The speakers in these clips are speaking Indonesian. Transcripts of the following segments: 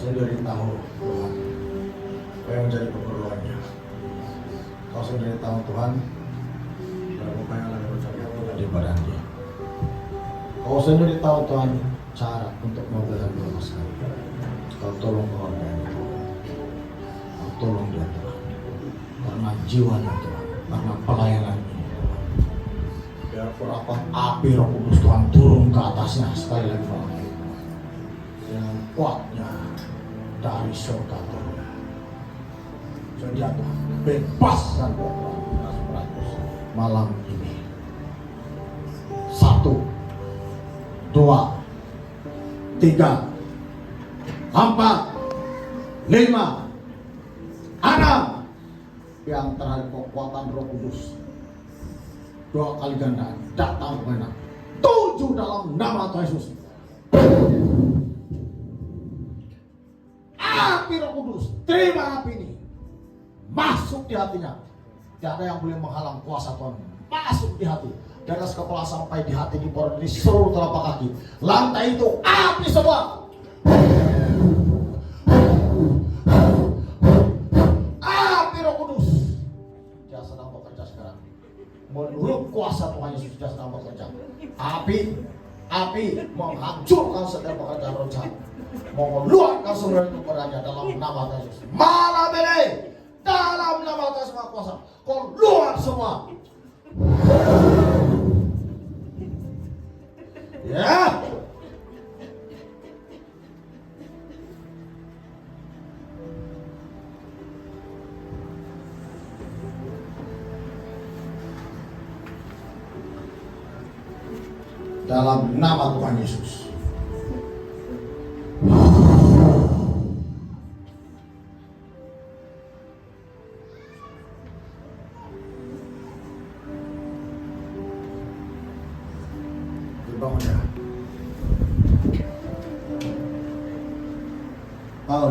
sendiri tahu Tuhan apa yang menjadi keperluannya. Kau sendiri tahu Tuhan berapa yang lagi bercakap di badan dia. Kau sendiri tahu Tuhan cara untuk memberikan kelembasan. Kau tolong keluarganya Tuhan. Kau tolong dia Tuhan. Karena jiwanya Tuhan, karena pelayanan ini Tuhan. Biarpun apa api Roh Kudus Tuhan turun ke atasnya sekali lagi Tuhan. Dengan kuatnya dari surga turun. Jadi Tuhan bebaskan Tuhan malam ini. 1, 2, 3, 4, 5, 6 yang terhadap kekuatan Roh Kudus 2 kali ganda datang kepada 7 dalam nama Tuhan Yesus. Api Roh Kudus, terima api ini masuk di hatinya. Tidak ada yang boleh menghalang kuasa Tuhan masuk di hati. Dari atas kepala sampai di hati, di perut, di seluruh telapak kaki. Lantai itu api semua. Api Roh Kudus. Dia sedang bekerja sekarang. Menurut kuasa Tuhan Yesus dia sedang bekerja. Api menghancurkan setiap pekerjaan roh jahat. Mengeluarkan semua itu kepadanya dalam nama Tuhan Yesus. Malam ini dalam nama Tuhan Yesus kuasa, keluar semua. Ya. Dalam nama Tuhan Yesus.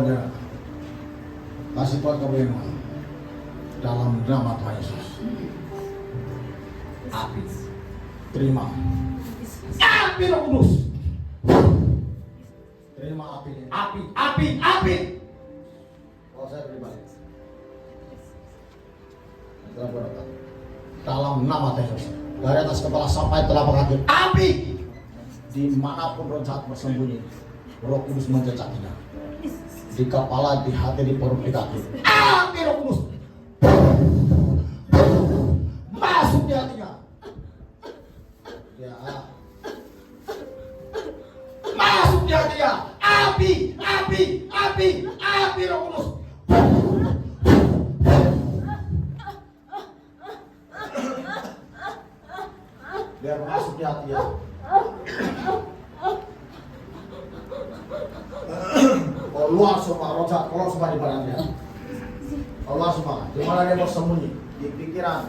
Dia kasih Tuhan kebenaran dalam nama Tuhan Yesus. Api, terima api Roh Kudus, terima api. Kalau saya pribadi dalam nama Tuhan Yesus, dari atas kepala sampai telapak kaki, api. Dimanapun roh jahat bersembunyi, Roh Kudus menjejaknya. Di kepala, di hati, di perut, di kaki. Api Roh Kudus masuk di hatinya. Ya. Masuk di hatinya. Api Roh Kudus. Biar masuk di hatinya. Keluar semua roh jahat, keluar semua di badannya. Keluar semua. Di mana dia bersembunyi? Di pikiran,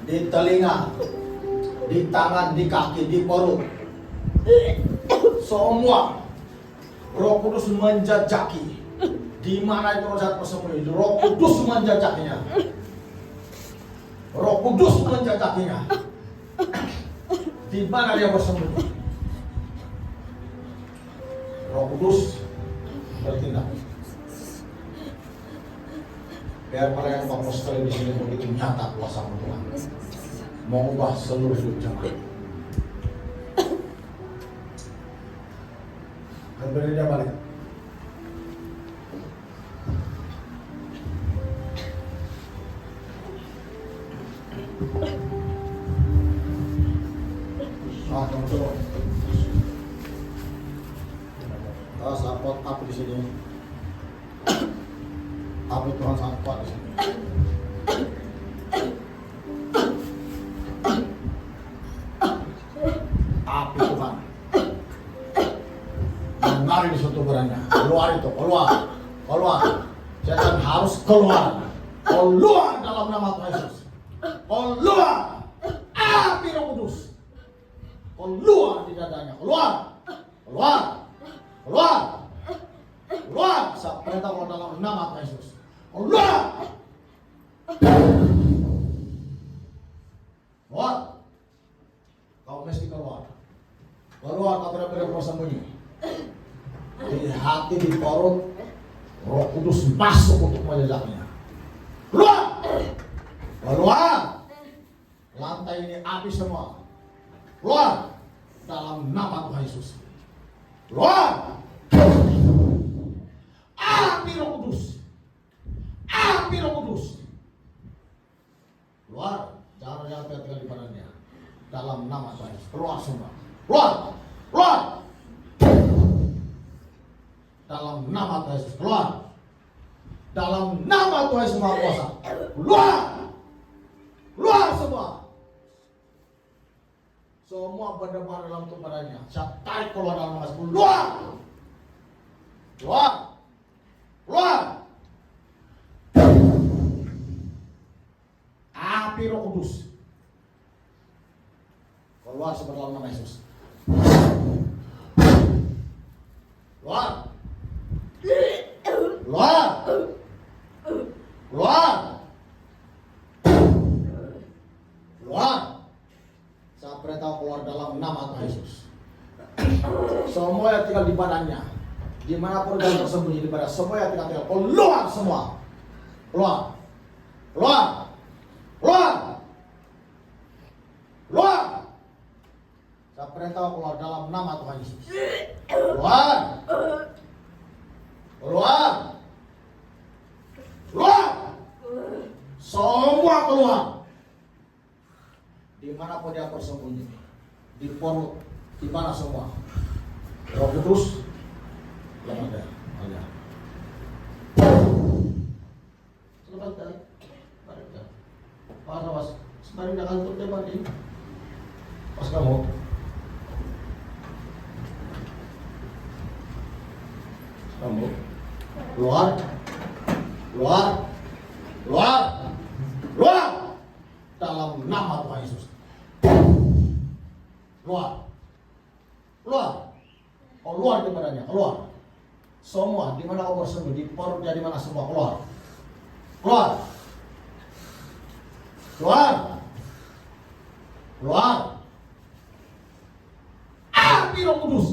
di telinga, di tangan, di kaki, di perut. Semua Roh Kudus menjajaki. Di mana itu roh jahat bersembunyi? Roh Kudus menjajakinya. Roh Kudus menjajakinya. Di mana dia bersembunyi? Roh Kudus bertindak. Biar pelayan apostol di sini begitu nyata kuasa Tuhan mengubah seluruh hidup jemaat. Dan beri dia balik. Teman-teman. Sangat api di sini. Api Tuhan sangat kuat di sini. Api Tuhan mengalir di suatu beranda. Keluar itu, keluar. Setan harus keluar. Keluar dalam nama Tuhan Yesus. Keluar. Api Roh Kudus. Keluar di dadanya. Keluar. Saya perintah keluar dalam nama Tuhan Yesus. Keluar. Kau mesti keluar. Keluar kau benar-benar bersembunyi. Di hati, di perut, Roh Kudus masuk untuk menjejaknya. Keluar! Keluar! Lantai ini habis semua. Keluar! Dalam nama Tuhan Yesus. Keluar! Api Roh Kudus. Api Roh Kudus. Keluar! Jangan tinggal di badannya. Dalam nama Tuhan Yesus. Keluar semua. Keluar! Keluar! Dalam nama Tuhan Yesus. Keluar! Dalam nama Tuhan Yesus Maha Kuasa. Keluar! Keluar semua! Semua benda-benda dalam tubuh badannya. Saya tarik keluar dalam nama Yesus. Keluar! Keluar! Keluar! Api Roh Kudus. Keluar semua dalam nama Yesus. Keluar! Keluar! Keluar! Keluar! Saya perintah keluar dalam nama Tuhan Yesus. Semua yang tinggal di badannya, dimanapun dia tersembunyi di badan, semua yang tinggal keluar semua. Keluar! Keluar! Keluar! Keluar! Saya perintah keluar dalam nama Tuhan Yesus. Keluar! Keluar! Keluar! Semua keluar! Dimanapun dia bersembunyi, di perut, di mana semua. Roh Kudus, ada. Selamat datang. Pak Rawas, sebenarnya udah kantor depan ini. Pas kamu. Kamu keluar, keluar, keluar, keluar dalam nama Tuhan Yesus. Keluar, keluar, keluar di badannya, keluar. Semua di mana kau bersembunyi, di perutnya di mana semua keluar, keluar, keluar, keluar. Api Roh Kudus.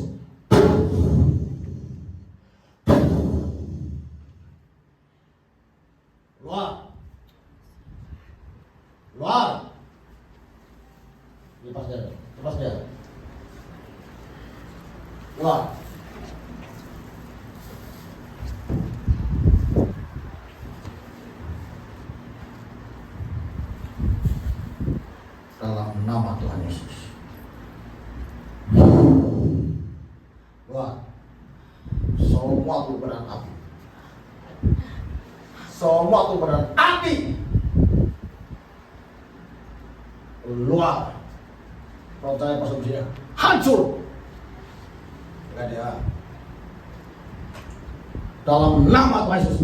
Keluar. Keluar. Lepas dia. Lepas dia. Keluar. Dalam nama Tuhan Yesus. Keluar. Semua tuburan api. Semua tuburan api. Keluar. Percaya pasal dia hancur. Enggak dia. Dalam nama Tuhan Yesus.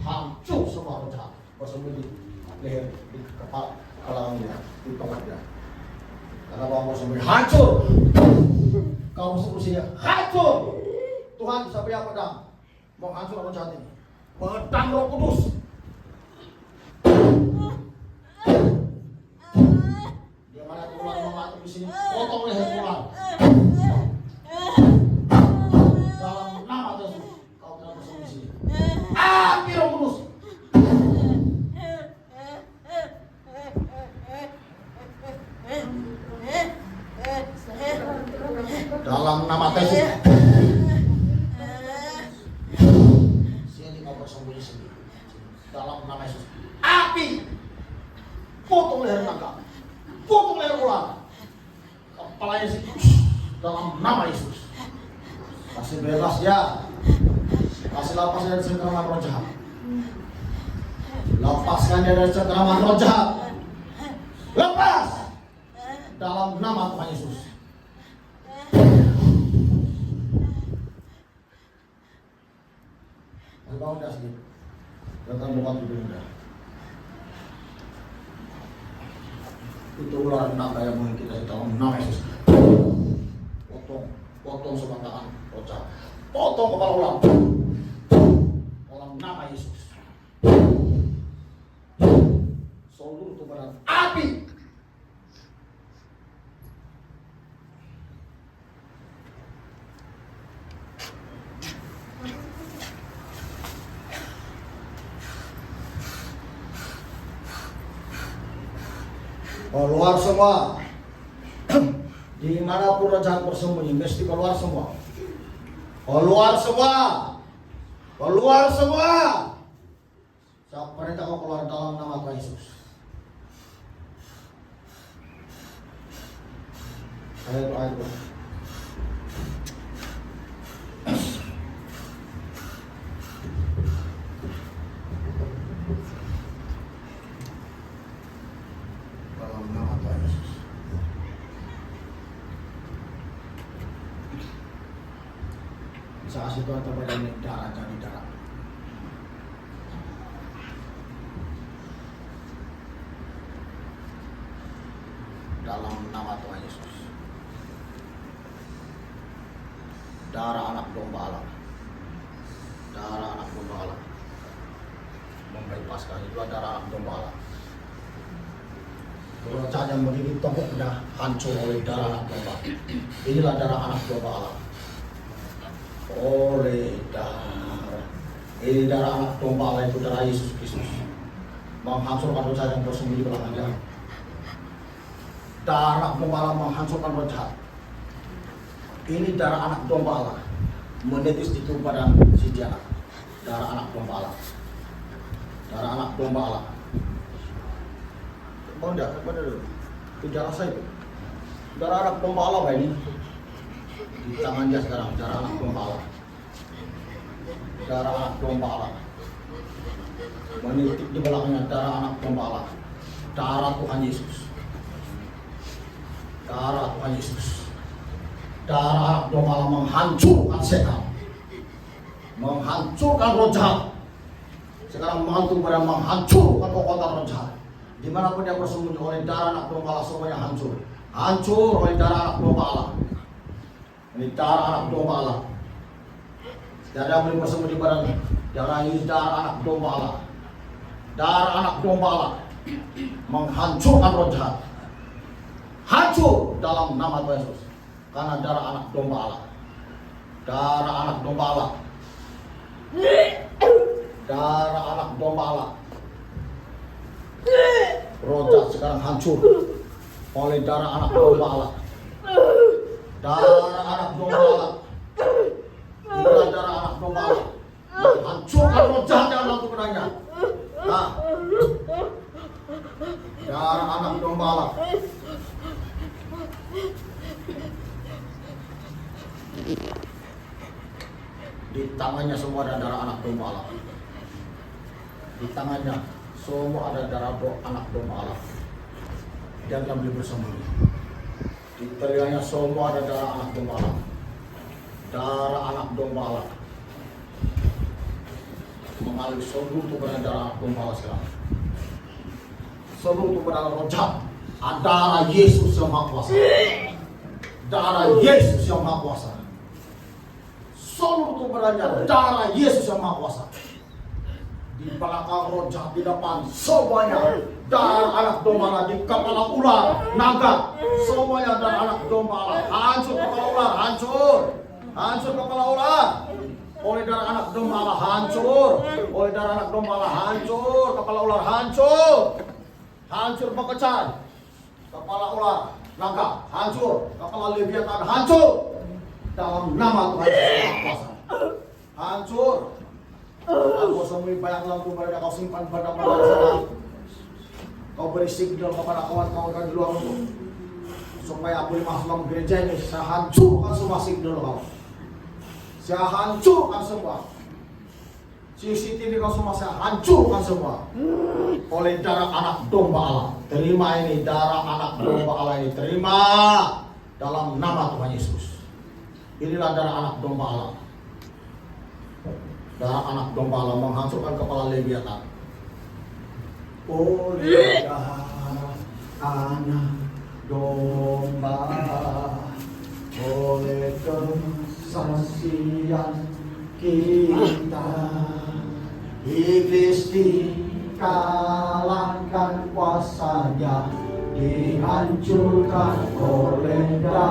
Hancur semua roh bersembunyi di leher, di kepala, dia, di tengahnya. Karena kamu bersembunyi hancur. Kamu bersembunyi hancur. Tuhan bisa beri pedang menghancur roh jahat ini. Pedang Roh Kudus. Dia mana tulang mematuk di sini, potong leher tulang. Dalam nama Yesus, kau tidak bersembunyi di sini. Api Roh Kudus. Dalam nama Yesus. Bersembunyi sendiri dalam nama Yesus. Api, potong leher naga, potong leher ular, kepalanya sih dalam nama Yesus. Kasih bebas ya, kasih lepas dari cengkraman roh jahat, lepaskan dia dari cengkraman roh jahat, lepas dalam nama Tuhan Yesus. Bangun dah sedikit. Datang buka tidur dah. Itu ular naga yang mungkin kita dalam nama Yesus. Potong sebatang roca. Potong kepala ular. Dalam nama Yesus. Seluruh tuburan api. Keluar semua. Dimanapun roh bersembunyi, mesti keluar semua. Keluar semua. Keluar semua. Saya perintah kau keluar dalam nama Tuhan Yesus. Air. Dalam nama Tuhan Yesus. Saya kasih Tuhan kepada ini darah jadi darah. Dalam nama Tuhan Yesus. Darah anak domba Allah. Darah anak domba Allah. Membebaskan itu darah anak domba Allah. Kalau saja begini tokok sudah hancur oleh darah anak domba. Inilah darah anak domba Allah. Oleh darah. Ini darah anak domba Allah, itu darah Yesus Kristus. Menghancurkan dosa yang bersembunyi di belakangnya. Darah domba Allah menghancurkan roh jahat. Ini darah anak domba Allah menetes di tubuh badan si Diana. Darah anak domba Allah. Darah anak domba Allah. Mau enggak? Kepada dulu. Itu darah saya itu. Darah anak domba Allah ini. Di tangan dia sekarang darah anak domba Allah. Darah anak domba Allah. Menitik di belakangnya darah anak domba Allah. Darah Tuhan Yesus. Darah Tuhan Yesus. Darah anak domba Allah menghancurkan setan, menghancurkan roh jahat. Sekarang mantu pada menghancurkan kekuatan roh jahat. Dimanapun dia bersembunyi, oleh darah anak domba Allah semuanya hancur. Hancur oleh darah anak domba Allah. Ini darah anak domba Allah. Tiada boleh bersembunyi pada darah ini, darah anak domba Allah. Darah anak domba Allah menghancurkan roh jahat. Hancur dalam nama Tuhan Yesus. Karena darah anak domba Allah. Darah anak domba Allah. Darah anak domba Allah. Roh jahat sekarang hancur oleh darah anak domba Allah. Darah anak domba Allah. Inilah darah anak domba Allah. Hancurkan roh jahat yang lalu kepadanya. Nah, darah anak domba Allah. Di tangannya semua ada darah anak domba Allah. Di tangannya semua ada darah anak domba Allah. Dia akan beli bersembunyi. Di telinganya semua ada darah anak domba Allah. Darah anak domba Allah mengalir seluruh tubuh darah anak domba Allah sekarang. Seluruh tubuh darah roh jahat. Darah Yesus yang Maha Kuasa. Darah Yesus yang Maha Kuasa. Seluruh tubuhnya darah Yesus yang Maha Kuasa. Di belakang roh jahat, di depan semuanya darah anak domba Allah. Di kepala ular, naga, semuanya darah anak domba Allah. Hancur kepala ular, hancur. Hancur kepala ular. Oleh darah anak domba Allah hancur. Oleh darah anak domba Allah hancur. Kepala ular hancur. Hancur pekecah. Kepala ular, naga hancur. Kepala leviathan hancur. Dalam nama Tuhan Yesus Kuasa. Hancur. Aku semua banyak lampu pada kau simpan pada sana. Kau beri signal kepada kawan-kawan di luar rumah supaya aku masuk gereja ini. Saya hancurkan semua signal kau. Saya hancurkan semua. CCTV kau semua saya hancurkan semua. Oleh darah anak domba Allah. Terima ini darah anak domba Allah ini. Terima dalam nama Tuhan Yesus. Inilah darah anak domba Allah. Darah anak domba Allah menghancurkan kepala leviathan. Oleh darah anak domba, oleh kesaksian kita, iblis dikalahkan, kuasanya dihancurkan oleh darah